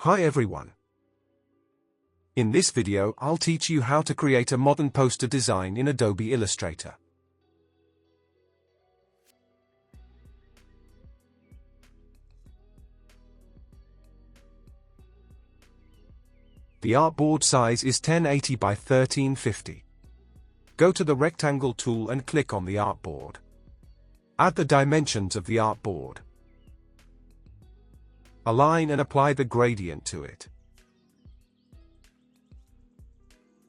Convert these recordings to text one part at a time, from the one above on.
Hi everyone. In this video I'll teach you how to create a modern poster design in Adobe Illustrator. The artboard size is 1080 by 1350. Go to the rectangle tool and click on the artboard. Add the dimensions of the artboard. Align and apply the gradient to it.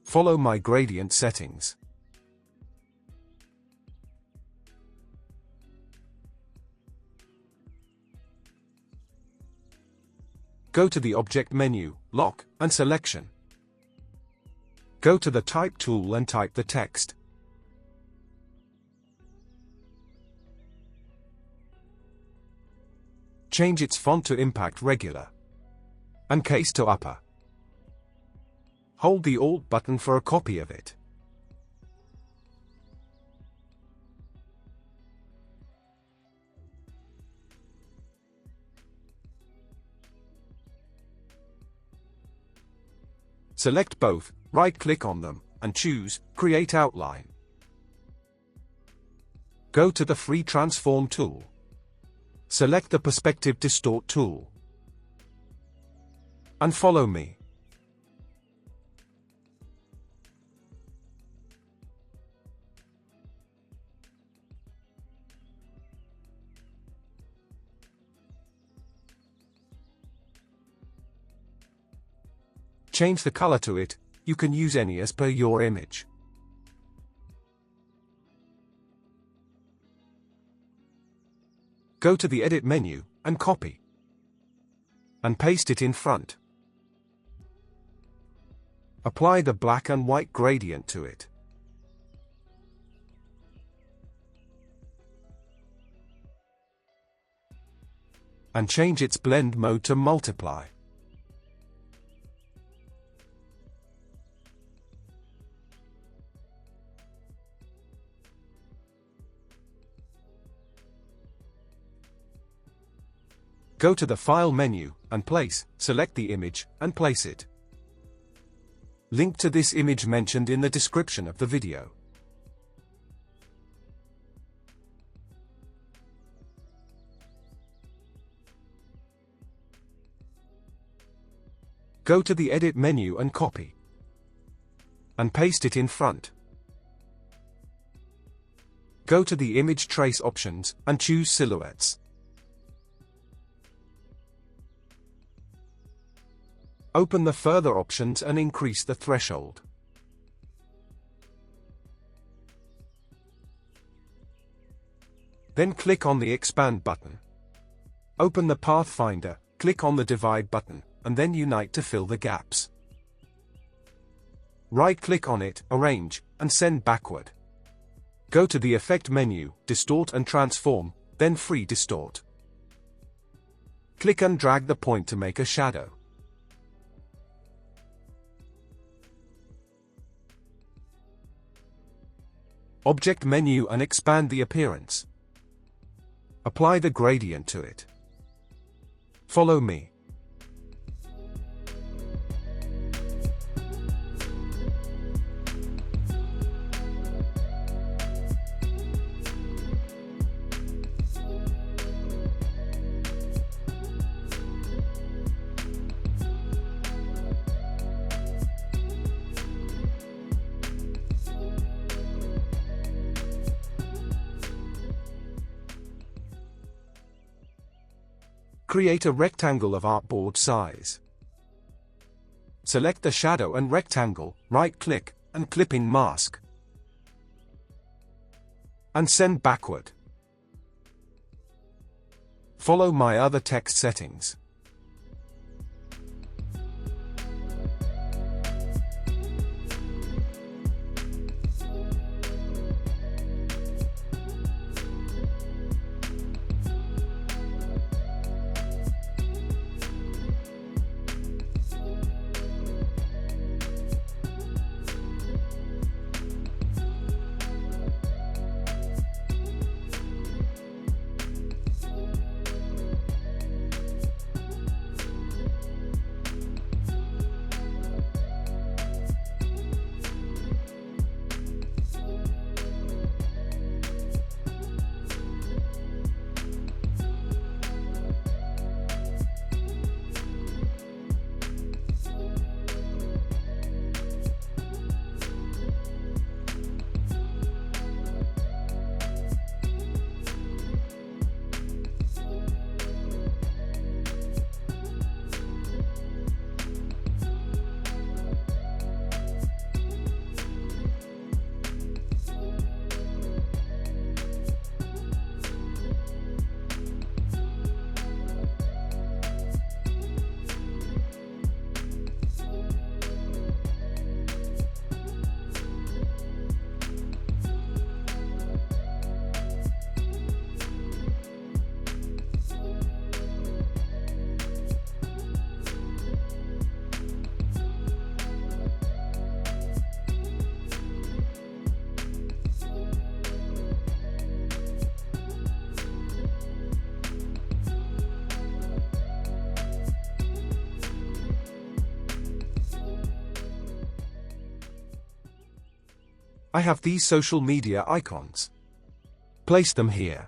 Follow my gradient settings. Go to the Object menu, Lock, and Selection. Go to the Type tool and type the text. Change its font to Impact Regular and Case to Upper. Hold the Alt button for a copy of it. Select both, right-click on them, and choose Create Outline. Go to the Free Transform tool. Select the Perspective Distort tool. And follow me. Change the color to it. You can use any as per your image. Go to the Edit menu, and copy. And paste it in front. Apply the black and white gradient to it. And change its blend mode to multiply. Go to the File menu, and select the image, and place it. Link to this image mentioned in the description of the video. Go to the Edit menu and copy. And paste it in front. Go to the Image Trace options, and choose Silhouettes. Open the further options and increase the threshold. Then click on the Expand button. Open the Pathfinder, click on the Divide button, and then Unite to fill the gaps. Right-click on it, Arrange, and send backward. Go to the Effect menu, Distort and Transform, then Free Distort. Click and drag the point to make a shadow. Object menu and expand the appearance. Apply the gradient to it. Follow me. Create a rectangle of artboard size. Select the shadow and rectangle, right-click, and clip in Mask. And send backward. Follow my other text settings. I have these social media icons. Place them here.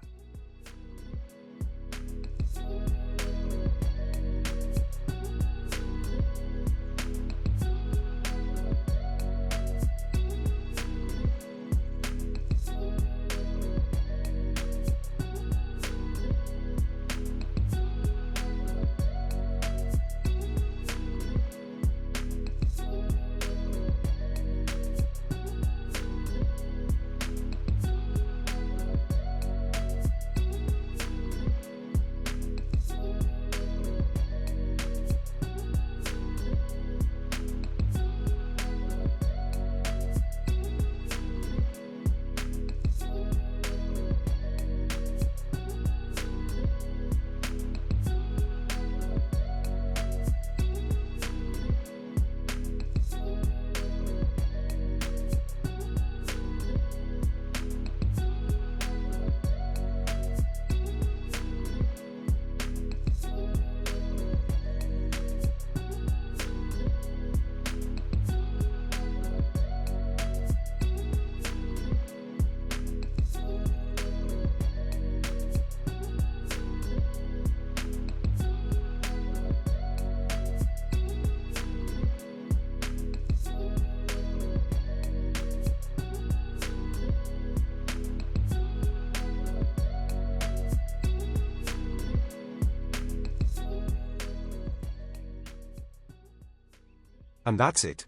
And that's it.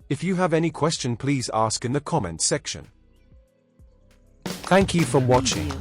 If you have any question, please ask in the comment section. Thank you for watching.